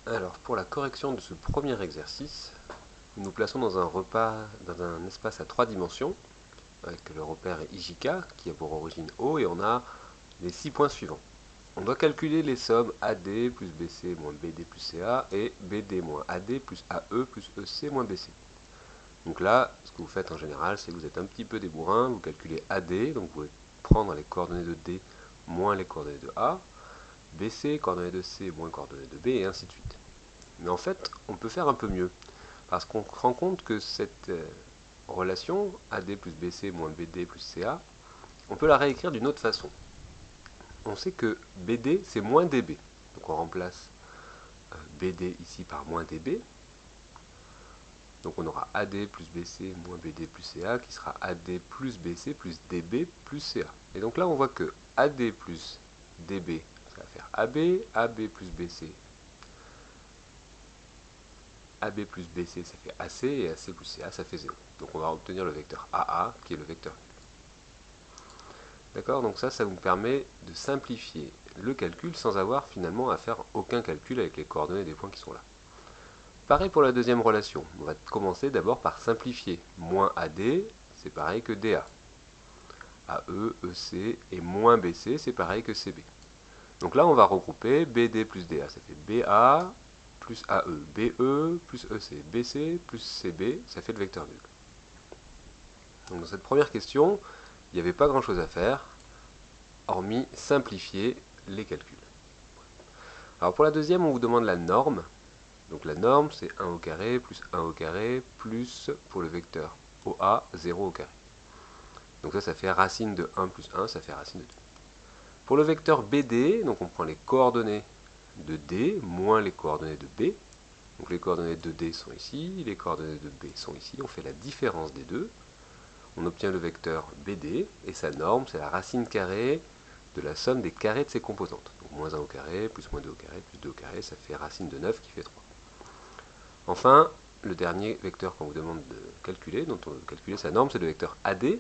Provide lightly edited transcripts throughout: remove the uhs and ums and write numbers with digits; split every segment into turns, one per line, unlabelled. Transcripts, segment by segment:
Alors, pour la correction de ce premier exercice, nous nous plaçons dans un espace à 3 dimensions, avec le repère IJK, qui a pour origine O, et on a les 6 points suivants. On doit calculer les sommes AD plus BC moins BD plus CA et BD moins AD plus AE plus EC moins BC. Donc là, ce que vous faites en général, c'est que vous êtes un petit peu des bourrins, vous calculez AD, donc vous pouvez prendre les coordonnées de D moins les coordonnées de A, BC, coordonnées de C moins coordonnées de B, et ainsi de suite. Mais en fait, on peut faire un peu mieux, parce qu'on se rend compte que cette relation AD plus BC moins BD plus CA, on peut la réécrire d'une autre façon. On sait que BD, c'est moins DB. Donc on remplace BD ici par moins DB. Donc on aura AD plus BC moins BD plus CA qui sera AD plus BC plus DB plus CA. Et donc là on voit que AD plus DB, ça va faire AB, AB plus BC, AB plus BC ça fait AC et AC plus CA ça fait 0. Donc on va obtenir le vecteur AA qui est le vecteur. D'accord? Donc ça vous permet de simplifier le calcul sans avoir finalement à faire aucun calcul avec les coordonnées des points qui sont là. Pareil pour la deuxième relation. On va commencer d'abord par simplifier. Moins AD, c'est pareil que DA. AE, EC et moins BC, c'est pareil que CB. Donc là, on va regrouper BD plus DA. Ça fait BA plus AE, BE plus EC, BC plus CB, ça fait le vecteur nul. Donc dans cette première question, il n'y avait pas grand-chose à faire, hormis simplifier les calculs. Alors pour la deuxième, on vous demande la norme. Donc la norme, c'est 1 au carré plus 1 au carré plus, pour le vecteur OA, 0 au carré. Donc ça fait racine de 1 plus 1, ça fait racine de 2. Pour le vecteur BD, donc on prend les coordonnées de D moins les coordonnées de B. Donc les coordonnées de D sont ici, les coordonnées de B sont ici. On fait la différence des deux. On obtient le vecteur BD, et sa norme, c'est la racine carrée de la somme des carrés de ses composantes. Donc moins 1 au carré, plus moins 2 au carré, plus 2 au carré, ça fait racine de 9 qui fait 3. Enfin, le dernier vecteur qu'on vous demande de calculer, dont on veut calculer sa norme, c'est le vecteur AD.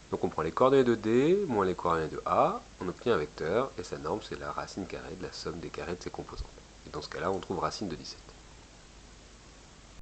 Donc on prend les coordonnées de D moins les coordonnées de A, on obtient un vecteur, et sa norme c'est la racine carrée de la somme des carrés de ses composantes. Et dans ce cas-là, on trouve racine de 17.